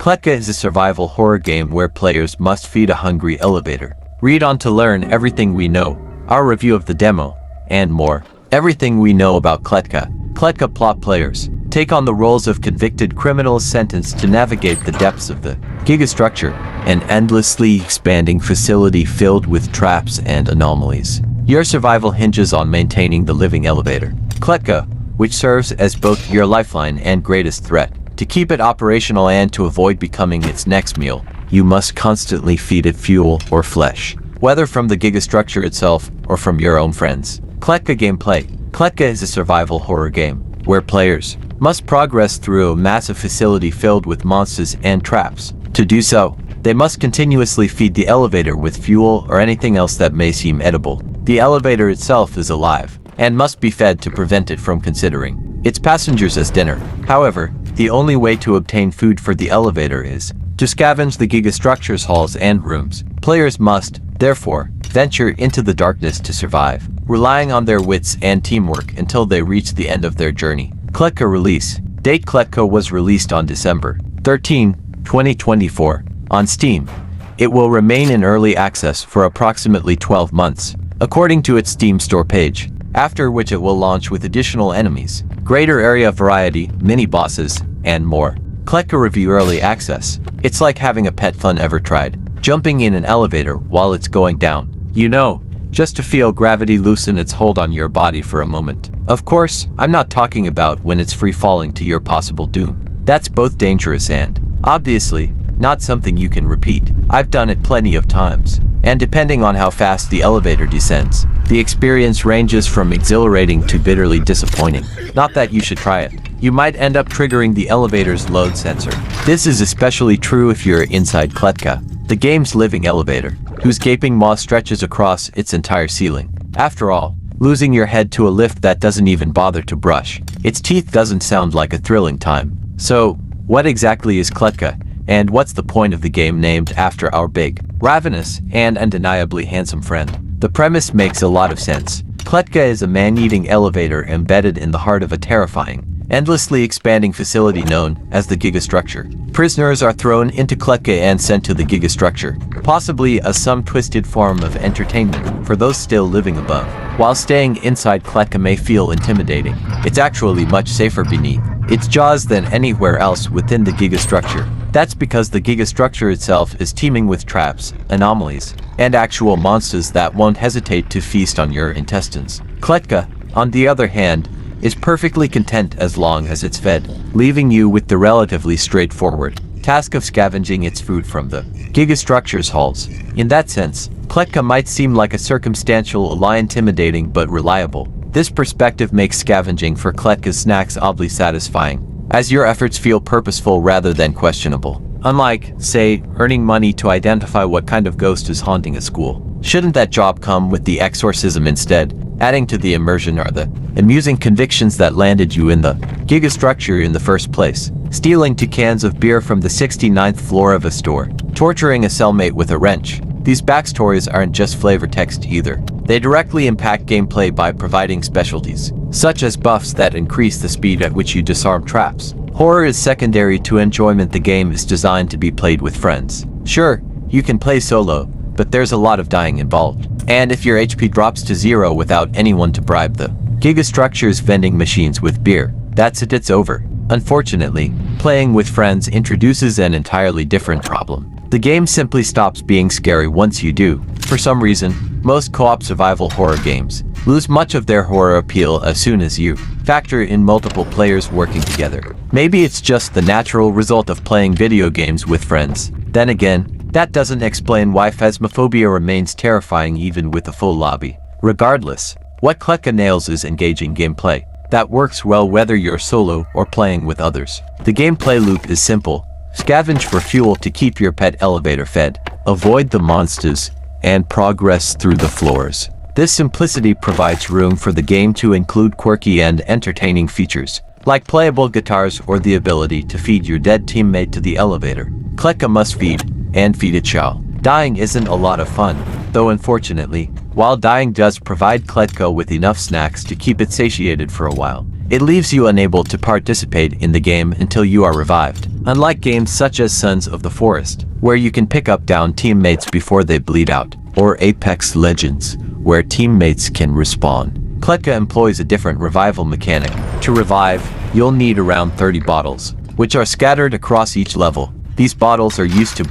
KLETKA is a survival horror game where players must feed a hungry elevator. Read on to learn everything we know, our review of the demo, and more. Everything we know about KLETKA. KLETKA plot players take on the roles of convicted criminals sentenced to navigate the depths of the gigastructure, an endlessly expanding facility filled with traps and anomalies. Your survival hinges on maintaining the living elevator. KLETKA, which serves as both your lifeline and greatest threat. To keep it operational and to avoid becoming its next meal, you must constantly feed it fuel or flesh, whether from the gigastructure itself or from your own friends. KLETKA gameplay. KLETKA is a survival horror game where players must progress through a massive facility filled with monsters and traps. To do so, they must continuously feed the elevator with fuel or anything else that may seem edible. The elevator itself is alive and must be fed to prevent it from considering its passengers as dinner. However, the only way to obtain food for the elevator is to scavenge the gigastructure's halls and rooms. Players must, therefore, venture into the darkness to survive, relying on their wits and teamwork until they reach the end of their journey. KLETKA release date. KLETKA was released on December 13, 2024, on Steam. It will remain in early access for approximately 12 months, according to its Steam store page, after which it will launch with additional enemies, greater area variety, mini-bosses, and more. KLETKA review early access. It's like having a pet. Fun ever tried jumping in an elevator while it's going down? You know, just to feel gravity loosen its hold on your body for a moment. Of course, I'm not talking about when it's free falling to your possible doom. That's both dangerous and, obviously, not something you can repeat. I've done it plenty of times, and depending on how fast the elevator descends, the experience ranges from exhilarating to bitterly disappointing. Not that you should try it. You might end up triggering the elevator's load sensor. This is especially true if you're inside KLETKA, the game's living elevator, whose gaping maw stretches across its entire ceiling. After all, losing your head to a lift that doesn't even bother to brush its teeth doesn't sound like a thrilling time. So, what exactly is KLETKA, and what's the point of the game named after our big, ravenous, and undeniably handsome friend? The premise makes a lot of sense. KLETKA is a man-eating elevator embedded in the heart of a terrifying, endlessly expanding facility known as the gigastructure. Prisoners are thrown into KLETKA and sent to the gigastructure, possibly as some twisted form of entertainment for those still living above. While staying inside KLETKA may feel intimidating, it's actually much safer beneath its jaws than anywhere else within the gigastructure. That's because the gigastructure itself is teeming with traps, anomalies, and actual monsters that won't hesitate to feast on your intestines. KLETKA, on the other hand, is perfectly content as long as it's fed, leaving you with the relatively straightforward task of scavenging its food from the gigastructure's halls. In that sense, KLETKA might seem like a circumstantial lie, intimidating but reliable. This perspective makes scavenging for KLETKA's snacks oddly satisfying, as your efforts feel purposeful rather than questionable. Unlike, say, earning money to identify what kind of ghost is haunting a school. Shouldn't that job come with the exorcism instead? Adding to the immersion are the amusing convictions that landed you in the gigastructure in the first place. Stealing 2 cans of beer from the 69th floor of a store. Torturing a cellmate with a wrench. These backstories aren't just flavor text either. They directly impact gameplay by providing specialties, such as buffs that increase the speed at which you disarm traps. Horror is secondary to enjoyment. The game is designed to be played with friends. Sure, you can play solo, but there's a lot of dying involved. And if your HP drops to 0 without anyone to bribe the gigastructure's vending machines with beer, that's it, it's over. Unfortunately, playing with friends introduces an entirely different problem. The game simply stops being scary once you do. For some reason, most co-op survival horror games lose much of their horror appeal as soon as you factor in multiple players working together. Maybe it's just the natural result of playing video games with friends. Then again, that doesn't explain why phasmophobia remains terrifying even with a full lobby. Regardless, what KLETKA nails is engaging gameplay that works well whether you're solo or playing with others. The gameplay loop is simple. Scavenge for fuel to keep your pet elevator fed, avoid the monsters, and progress through the floors. This simplicity provides room for the game to include quirky and entertaining features, like playable guitars or the ability to feed your dead teammate to the elevator. KLETKA must feed, and feed it shall. Dying isn't a lot of fun, though unfortunately, while dying does provide KLETKA with enough snacks to keep it satiated for a while, it leaves you unable to participate in the game until you are revived. Unlike games such as Sons of the Forest, where you can pick up down teammates before they bleed out, or Apex Legends, where teammates can respawn, KLETKA employs a different revival mechanic. To revive, you'll need around 30 bottles, which are scattered across each level. These bottles are used to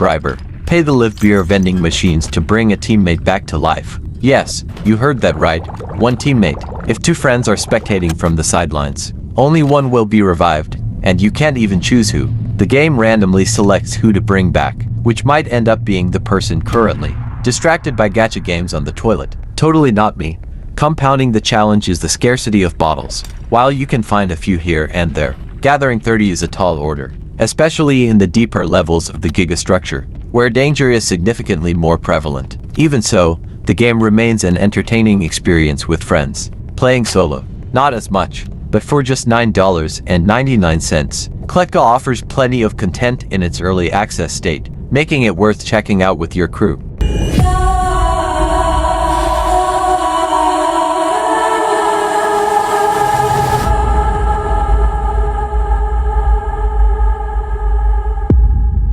pay the live beer vending machines to bring a teammate back to life. Yes, you heard that right, one teammate. If two friends are spectating from the sidelines, only one will be revived, and you can't even choose who. The game randomly selects who to bring back, which might end up being the person currently distracted by gacha games on the toilet. Totally not me. Compounding the challenge is the scarcity of bottles. While you can find a few here and there, gathering 30 is a tall order, especially in the deeper levels of the Giga structure, where danger is significantly more prevalent. Even so, the game remains an entertaining experience with friends. Playing solo, not as much, but for just $9.99, KLETKA offers plenty of content in its early access state, making it worth checking out with your crew.